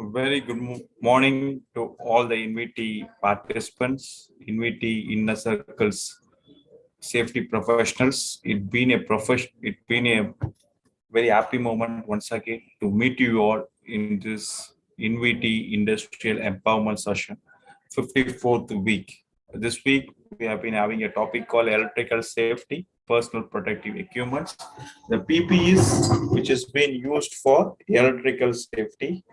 Very good morning to all the invitee participants, invitee inner circles, safety professionals. It been a very happy moment once again to meet you all in this invitee industrial empowerment session, 54th week. This week we have been having a topic called electrical safety, personal protective equipment, the PPEs which has been used for electrical safety.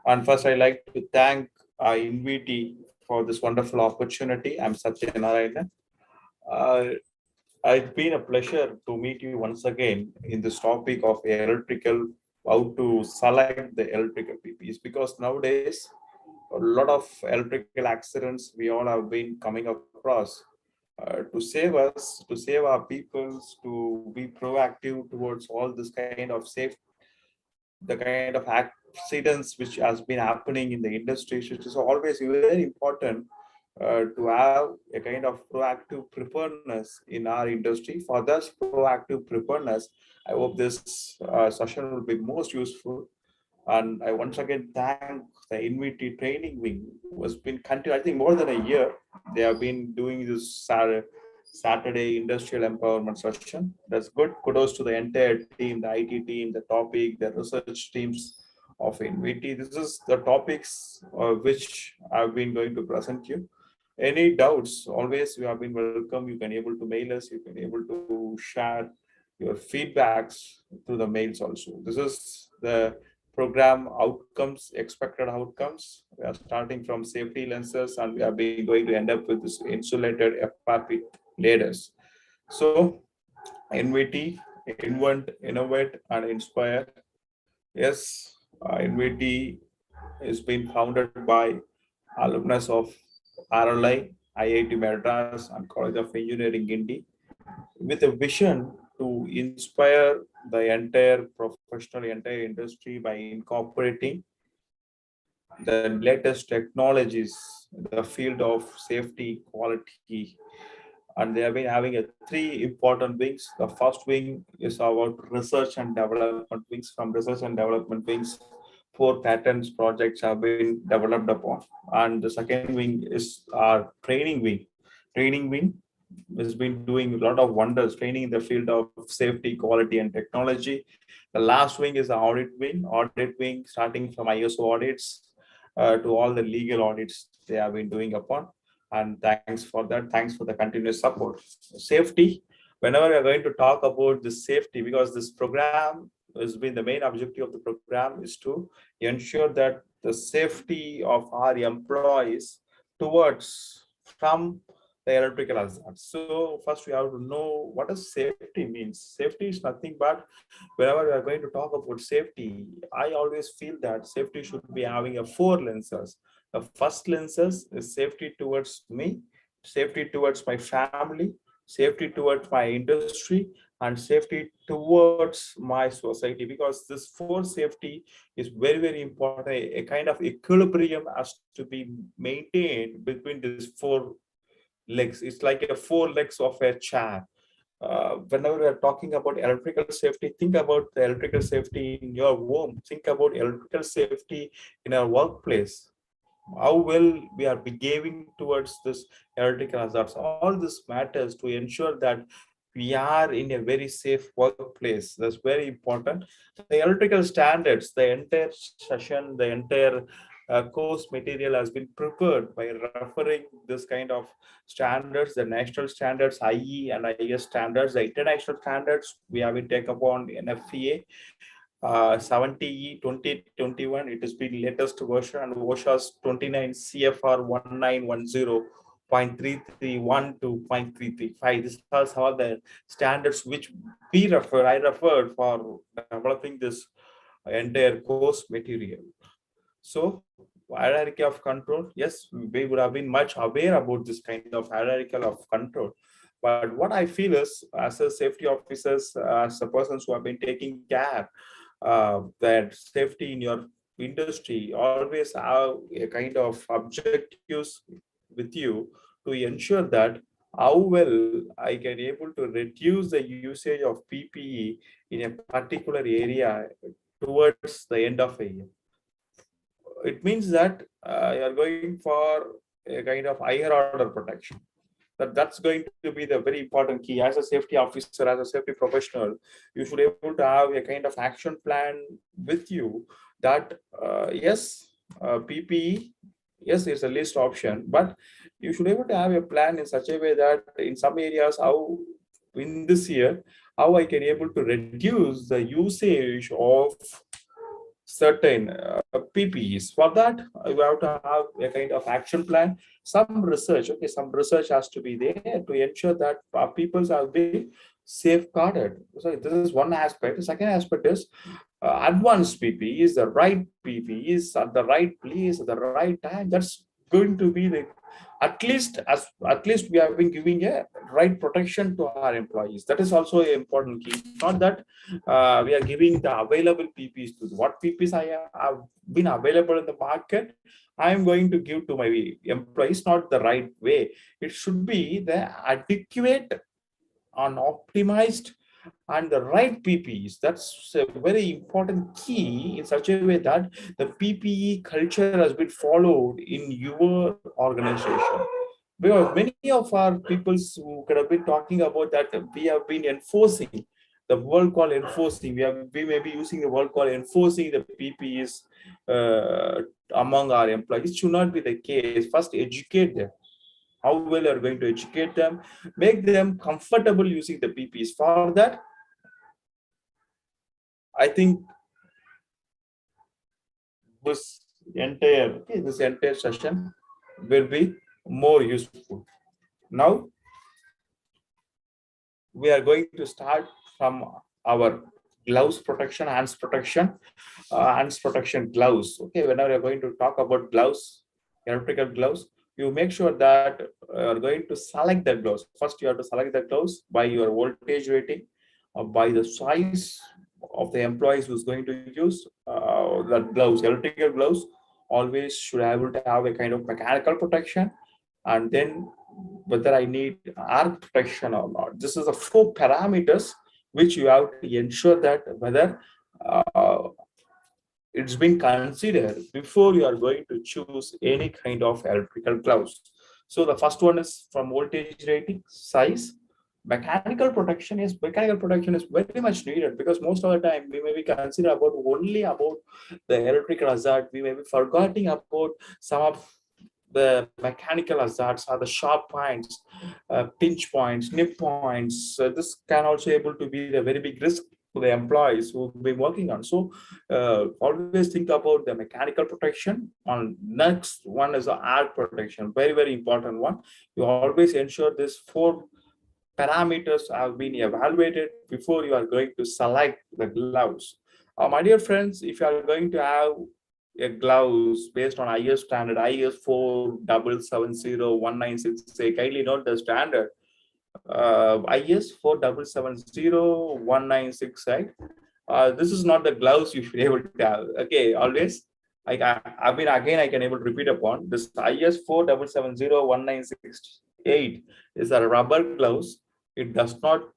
And first, I'd like to thank our invitee for this wonderful opportunity. I'm Satyanarayana. Uh, it's been a pleasure to meet you once again in this topic of electrical, how to select the electrical PPs, because nowadays a lot of electrical accidents we all have been coming across. To save us, to save our peoples, to be proactive towards all this kind of safe, the kind of accidents which has been happening in the industry, which is always very important to have a kind of proactive preparedness in our industry. For this proactive preparedness, I hope this session will be most useful. And I once again thank the NVT training wing, who has been continuing, I think more than a year. They have been doing this Saturday industrial empowerment session. That's good. Kudos to the entire team, the IT team, the topic, the research teams of NVT. This is the topics which I've been going to present you. Any doubts, always you have been welcome. You can able to mail us, you can able to share your feedbacks through the mails also. This is the program outcomes, expected outcomes. We are starting from safety lenses and we are being going to end up with this insulated FRP ladders. So NVT, invent, innovate, and inspire. Yes, NVT is being founded by alumnus of RLI, IIT Madras, and College of Engineering, India, with a vision to inspire the entire industry by incorporating the latest technologies in the field of safety, quality, and they have been having a three important wings. The first wing is about research and development wings. From research and development wings, four patents projects have been developed upon. And the second wing is our training wing. Training wing has been doing a lot of wonders, training in the field of safety, quality, and technology. The last wing is the audit wing. Audit wing, starting from ISO audits to all the legal audits they have been doing upon. And thanks for that. Thanks for the continuous support. Safety. Whenever we are going to talk about the safety, because this program has been the main objective of the program is to ensure that the safety of our employees towards from the electrical hazards. So first we have to know what does safety means. Safety is nothing but whenever we are going to talk about safety, I always feel that safety should be having a four lenses. The first lenses is safety towards me, safety towards my family, safety towards my industry, and safety towards my society. Because this four safety is very, very important. A kind of equilibrium has to be maintained between these four legs. It's like a four legs of a chair. Whenever we are talking about electrical safety, think about the electrical safety in your home. Think about electrical safety in our workplace. How well we are behaving towards this electrical hazards. All this matters to ensure that we are in a very safe workplace. That's very important. The electrical standards, the entire session, the entire course material has been prepared by referring this kind of standards, the national standards, IE and IS standards, the international standards we have been take upon NFPA 70E 2021. It has been latest version, and OSHA's 29 CFR 1910.331 to 0.335. This is all the standards which I referred for developing this entire course material. So hierarchy of control, yes, we would have been much aware about this kind of hierarchical of control. But what I feel is, as a safety officers, as a persons who have been taking care that safety in your industry, always have a kind of objectives with you to ensure that how well I can able to reduce the usage of PPE in a particular area towards the end of a year. it means that you are going for a kind of higher order protection. That's going to be the very important key. As a safety officer, as a safety professional, you should be able to have a kind of action plan with you that yes, PPE, yes, it's a least option, but you should be able to have a plan in such a way that in some areas, how in this year, how I can able to reduce the usage of certain PPEs. For that, you have to have a kind of action plan, some research. Okay, some research has to be there to ensure that peoples are being safeguarded. So this is one aspect. The second aspect is advanced PPEs, the right PPEs at the right place at the right time. That's going to be the at least we have been giving a right protection to our employees. That is also an important key. Not that we are giving the available PPs to what PPs I have been available in the market. I am going to give to my employees, not the right way. It should be the adequate and optimized and the right PPEs. That's a very important key in such a way that the PPE culture has been followed in your organization. Because many of our peoples who could have been talking about that we have been enforcing the word called enforcing. We may be using the word called enforcing the PPEs among our employees. It should not be the case. First, educate them. How well are going to educate them, make them comfortable using the PPEs. For that, I think this this entire session will be more useful. Now we are going to start from our gloves protection, hands protection gloves. Okay, whenever you're going to talk about gloves, electrical gloves, you make sure that you're going to select the gloves. First, you have to select the gloves by your voltage rating, or by the size of the employees who's going to use the gloves. Electrical gloves always should be able to have a kind of mechanical protection, and then whether I need air protection or not. This is the four parameters which you have to ensure that whether uh, it's been considered before you are going to choose any kind of electrical gloves. So the first one is from voltage rating, size. Mechanical protection is very much needed, because most of the time we may be considered about only about the electrical hazard. We may be forgetting about some of the mechanical hazards are the sharp points, pinch points, nip points. This can also able to be a very big risk to the employees who will be working on. So always think about the mechanical protection. On next one is the air protection, very, very important one. You always ensure this four parameters have been evaluated before you are going to select the gloves. My dear friends, if you are going to have a gloves based on IS standard, IS 47701968, kindly note the standard. IS 47701968. This is not the gloves you should be able to have. Okay, always. I mean, again, I can able to repeat upon this. IS 47701968 is a rubber gloves. It does not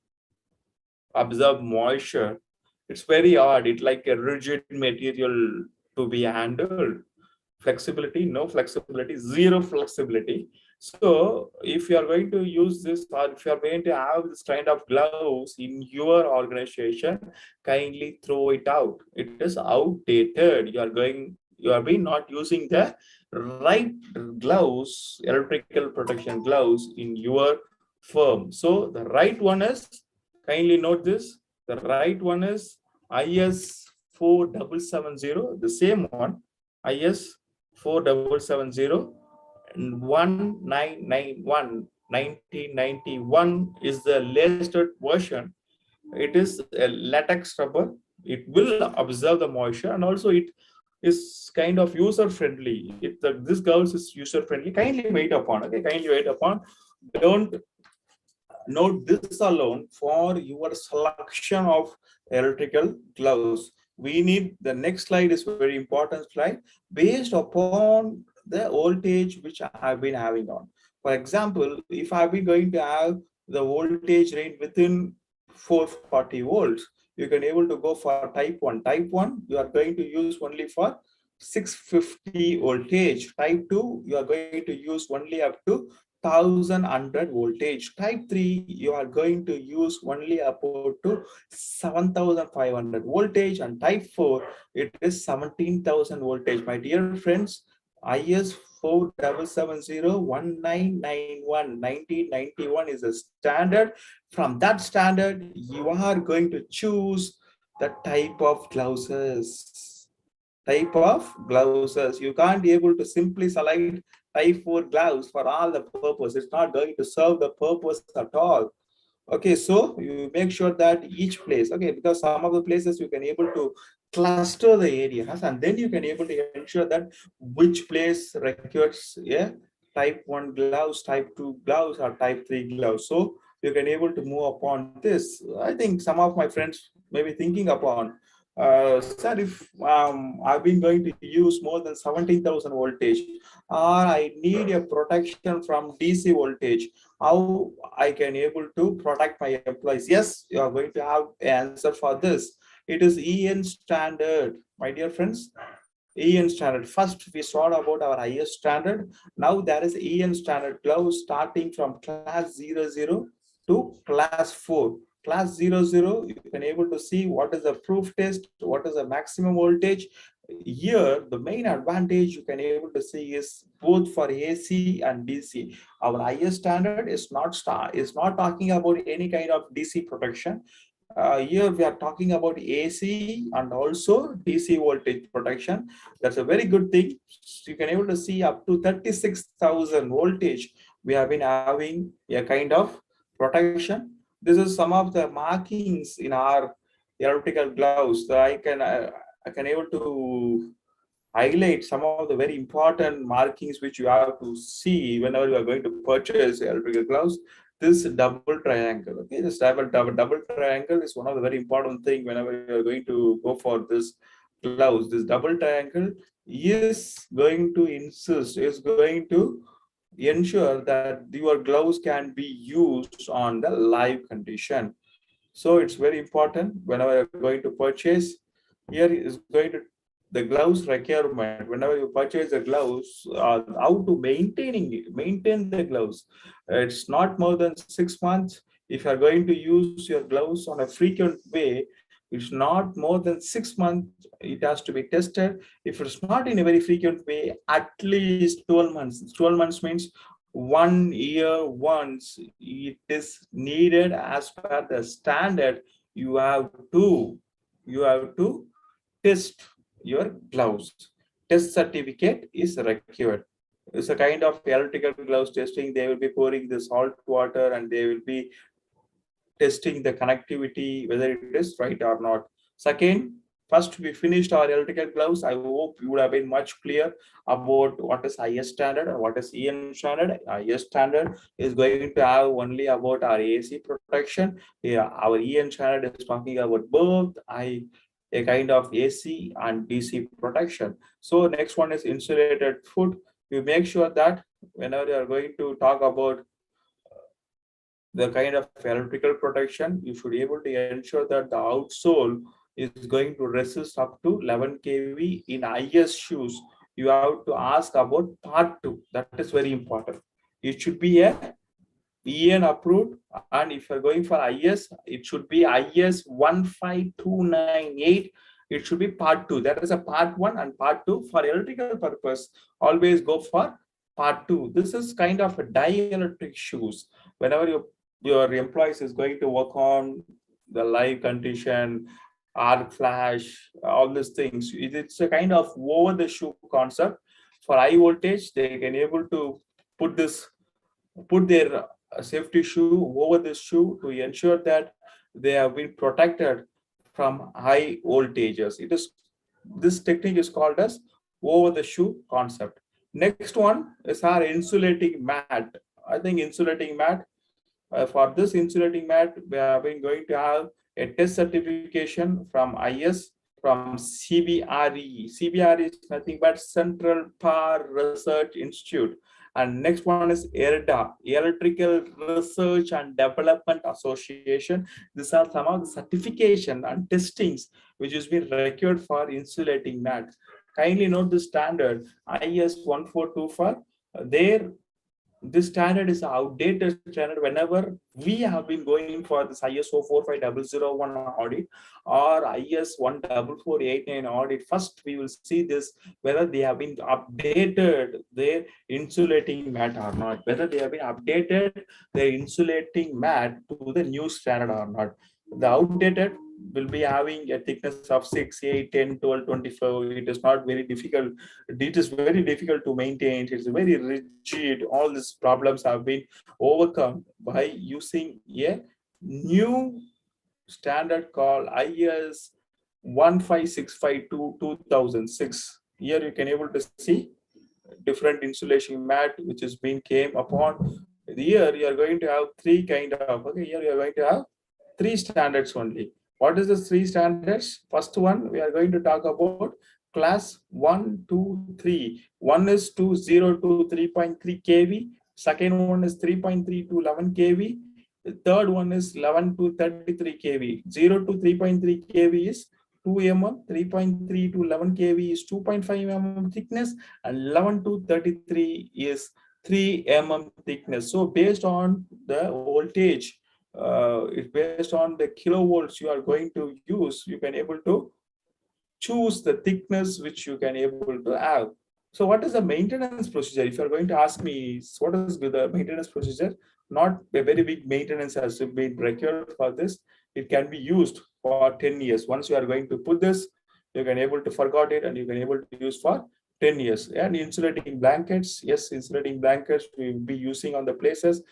absorb moisture. It's very hard. It's like a rigid material to be handled. Flexibility, no flexibility, zero flexibility. So if you are going to use this, or if you are going to have this kind of gloves in your organization, kindly throw it out. It is outdated. You are being not using the right gloves, electrical protection gloves in your firm. So the right one is, kindly note this, the right one is IS 4770, the same one, IS 4770 1991 1991 is the latest version. It is a latex rubber. It will absorb the moisture, and also it is kind of user friendly. This gloves is user friendly. Kindly wait upon. Okay, kindly wait upon. Don't note this alone for your selection of electrical gloves. We need the next slide is very important slide based upon the voltage which I have been having on. For example, if I've been going to have the voltage range within 440 volts, you can able to go for type 1. Type 1, you are going to use only for 650 voltage. Type 2, you are going to use only up to 1100 voltage. Type 3, you are going to use only up to 7500 voltage. And type 4, it is 17,000 voltage. My dear friends, IS 47701991 is a standard. From that standard, you are going to choose the type of glasses. You can't be able to simply select type 4 gloves for all the purpose. It's not going to serve the purpose at all. Okay, so you make sure that each place, okay, because some of the places you can able to cluster the areas, and then you can able to ensure that which place requires a type 1 gloves, type 2 gloves, or type 3 gloves. So you can able to move upon this. I think some of my friends may be thinking upon, sir, if I've been going to use more than 17,000 voltage, or I need a protection from DC voltage, how I can able to protect my employees? Yes, you are going to have an answer for this. It is EN standard, my dear friends. EN standard. First, we saw about our IS standard. Now there is EN standard gloves starting from class 00 to class 4. Class 00, you can able to see what is the proof test, what is the maximum voltage. Here, the main advantage you can able to see is both for AC and DC. Our IS standard is not talking about any kind of DC protection. Here we are talking about AC and also DC voltage protection. That's a very good thing. You can able to see up to 36,000 voltage. We have been having a kind of protection. This is some of the markings in our electrical gloves. So I can able to highlight some of the very important markings which you have to see whenever you are going to purchase electrical gloves. This double triangle, okay, this double triangle is one of the very important thing whenever you are going to go for this gloves. This double triangle is going to is going to ensure that your gloves can be used on the live condition. So it's very important whenever you're going to purchase. Here is going to the gloves requirement. Whenever you purchase the gloves, how to maintain the gloves. It's not more than 6 months. If you are going to use your gloves on a frequent way, it's not more than 6 months. It has to be tested. If it's not in a very frequent way, at least 12 months. 12 months means 1 year once. It is needed as per the standard. You have to test your gloves. Test certificate is required. It's a kind of electrical gloves testing. They will be pouring the salt water and they will be testing the connectivity, whether it is right or not. Second, first we finished our electrical gloves. I hope you would have been much clear about what is IS standard and what is EN standard. IS standard is going to have only about our AC protection. Yeah, our EN standard is talking about both a kind of AC and DC protection. So next one is insulated foot. You make sure that whenever you are going to talk about the kind of electrical protection, you should be able to ensure that the outsole is going to resist up to 11 kV in IS shoes. You have to ask about part 2. That is very important. It should be a EN approved, and if you're going for IS, it should be IS 15298. It should be part 2. That is a part 1 and part 2. For electrical purpose, always go for part 2. This is kind of a dielectric shoes. Whenever your employees is going to work on the live condition, arc flash, all these things, it's a kind of over the shoe concept. For high voltage, they can able to put their safety shoe over this shoe to ensure that they have been protected from high voltages. This technique is called as over the shoe concept. Next one is our insulating mat. I think insulating mat. For this insulating mat, we have been going to have a test certification from IS, from CBRE. CBRE is nothing but Central Power Research Institute. And next one is ERDA, Electrical Research and Development Association. These are some of the certification and testings which has been required for insulating mats. Kindly note the standard IS 142 there. This standard is outdated standard. Whenever we have been going for this ISO 45001 audit or IS 14489 audit, first we will see this whether they have been updated their insulating mat or not, whether they have been updated their insulating mat to the new standard or not. The outdated will be having a thickness of 6, 8, 10, 12, 24. It is not very difficult. It is very difficult to maintain. It's very rigid. All these problems have been overcome by using a new standard called IS 15652 2006. Here you can able to see different insulation mat which has been came upon. Here you are going to have three kind of, okay, here you are going to have three standards only. What is the three standards? First one, we are going to talk about class 1, 2, 3. One is 20 to 3.3 kV. Second one is 3.3 to 11 kV. The third one is 11 to 33 kV. 0 to 3.3 kV is 2 mm, 3.3 to 11 kV is 2.5 mm thickness, and 11 to 33 is 3 mm thickness. So based on the voltage, it's based on the kilovolts you are going to use, you can able to choose the thickness which you can able to have. So what is the maintenance procedure? If you're going to ask me what is the maintenance procedure, not a very big maintenance has been required for this. It can be used for 10 years. Once you are going to put this, you can able to forget it and you can able to use for 10 years. And insulating blankets, yes, insulating blankets we will be using on the places.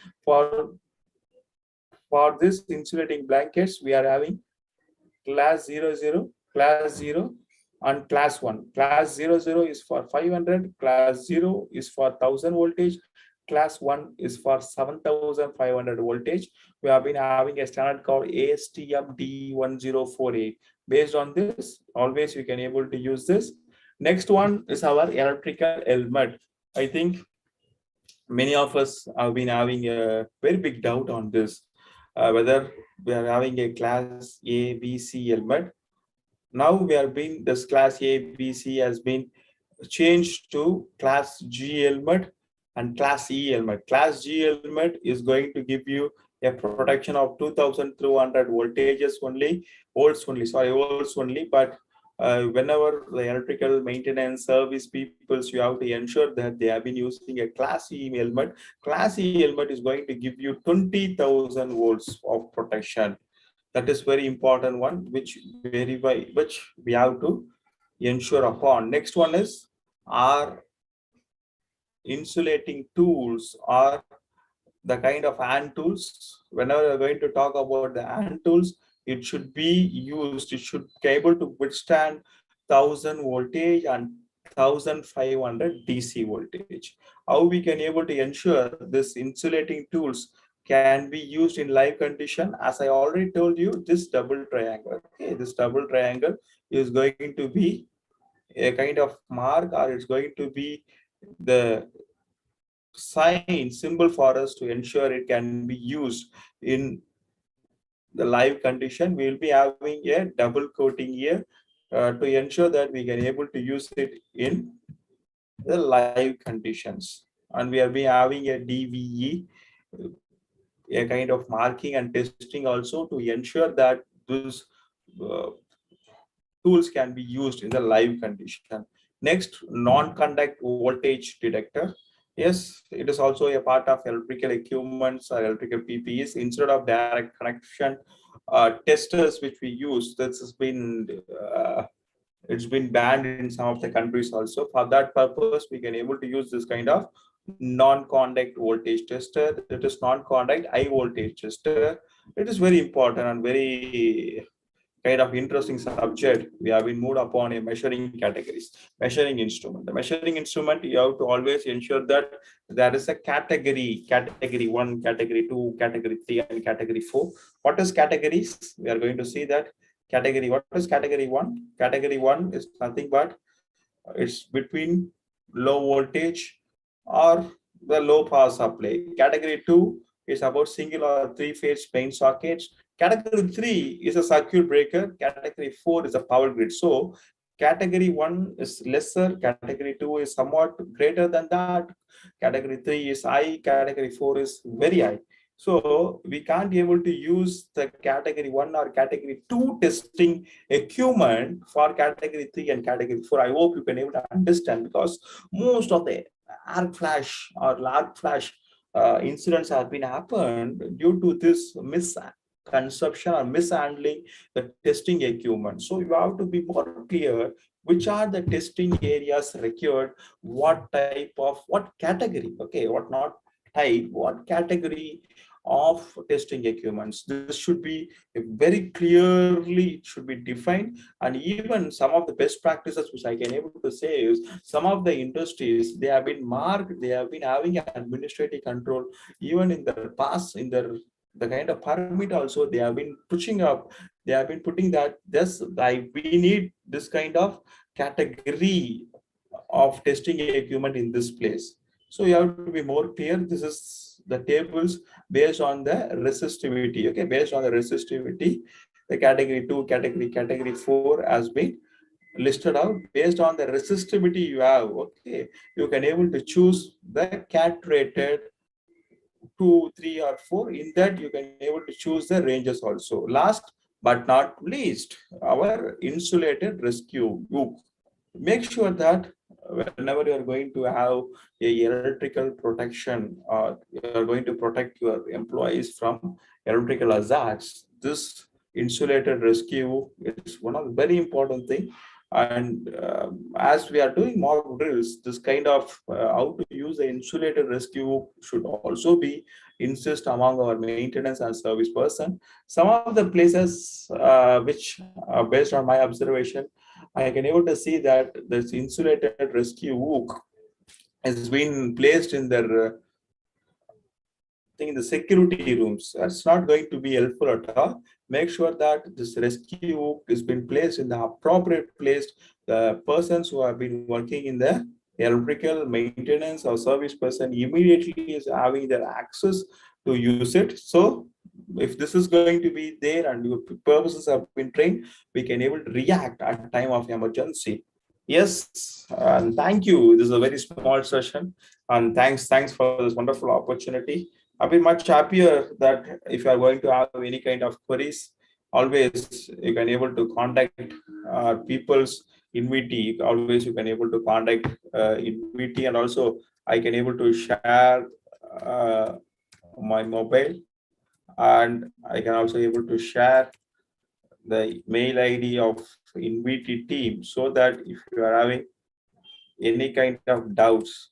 For this insulating blankets, we are having class 00, class 0, and class 1. Class 00 is for 500, class 0 is for 1000 voltage, class 1 is for 7500 voltage. We have been having a standard called ASTM D1048. Based on this, always you can able to use this. Next one is our electrical helmet. I think many of us have been having a very big doubt on this, whether we are having a class A, B, C helmet. Now we are being this class A, B, C has been changed to class G helmet and class E helmet. Class G helmet is going to give you a protection of 2200 voltages only, volts only. But whenever the electrical maintenance service peoples, you have to ensure that they have been using a class E helmet. Class E helmet is going to give you 20,000 volts of protection. That is very important one, which we have to ensure upon. Next one is our insulating tools or the kind of hand tools. Whenever you're going to talk about the hand tools, it should be used, it should be able to withstand 1000 voltage and 1500 DC voltage. How we can able to ensure this insulating tools can be used in live condition? As I already told you, this double triangle, okay, this double triangle is going to be a kind of mark, or it's going to be the sign symbol for us to ensure it can be used in the live condition. We will be having a double coating here to ensure that we can able to use it in the live conditions. And we have been having a DVE, a kind of marking and testing also to ensure that those uh, tools can be used in the live condition. Next, non-conduct voltage detector. Yes, it is also a part of electrical equipments or electrical PPEs. Instead of direct connection testers which we use, this has been it's been banned in some of the countries also. For that purpose, we can able to use this kind of non-conduct voltage tester. It is non-conduct high voltage tester. It is very important and very kind of interesting subject. We have been moved upon a measuring categories, measuring instrument. The measuring instrument, you have to always ensure that there is a category 1, category 2, category 3, and category 4. What is categories? We are going to see that category. What is category 1? Category 1 is nothing but it's between low voltage or the low power supply. Category 2 is about single or three-phase main sockets. Category 3 is a circuit breaker. Category 4 is a power grid. So Category 1 is lesser, category 2 is somewhat greater than that, category 3 is high, category 4 is very high. So we can't be able to use the category 1 or category 2 testing equipment for category 3 and category 4. I hope you can able to understand, because most of the arc flash or large flash incidents have been happened due to this misconception or mishandling the testing equipment. So you have to be more clear which are the testing areas required, what type of, what category, okay, what not type, what category of testing equipments. This should be very clearly, it should be defined. And even some of the best practices which I can able to say is, some of the industries, they have been marked, they have been having administrative control even in the past, in their the kind of permit also they have been pushing up, they have been putting that this we need this kind of category of testing equipment in this place. So you have to be more clear. This is the tables based on the resistivity. Okay, based on the resistivity, the category 2, category 4 has been listed out. Based on the resistivity you have, okay, you can able to choose the cat rated 2, 3, or 4. In that you can able to choose the ranges also. Last but not least, our insulated rescue hook. Make sure that whenever you are going to have a electrical protection, or you are going to protect your employees from electrical hazards, this insulated rescue is one of the very important thing. And as we are doing mock drills, this kind of how to use the insulated rescue should also be insist among our maintenance and service person. Some of the places which based on my observation, I can able to see that this insulated rescue hook has been placed in their thing in the security rooms. That's not going to be helpful at all. Make sure that this rescue hook has been placed in the appropriate place. The persons who have been working in the electrical maintenance or service person immediately is having their access to use it. So if this is going to be there and your purposes have been trained, we can able to react at time of emergency. Yes, and thank you. This is a very small session, and thanks for this wonderful opportunity. I've been much happier that if you are going to have any kind of queries, always you can able to contact people's InVT. Always you can able to contact InVT, and also I can able to share my mobile, and I can also able to share the mail ID of InVT team, so that if you are having any kind of doubts,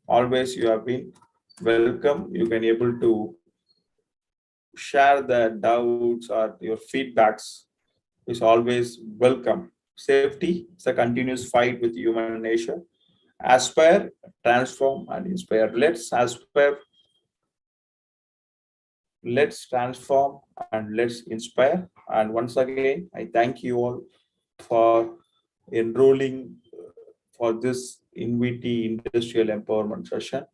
always you have been welcome. You can able to share the doubts or your feedbacks is always welcome. Safety is a continuous fight with human nature. Aspire, transform, and inspire. Let's transform and let's inspire. And once again, I thank you all for enrolling for this InVT industrial empowerment session.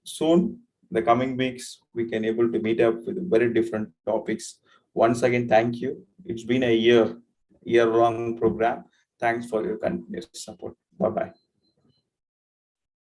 Soon, the coming weeks, we can able to meet up with very different topics. Once again, thank you. It's been a year-long program. Thanks for your continuous support. Bye-bye.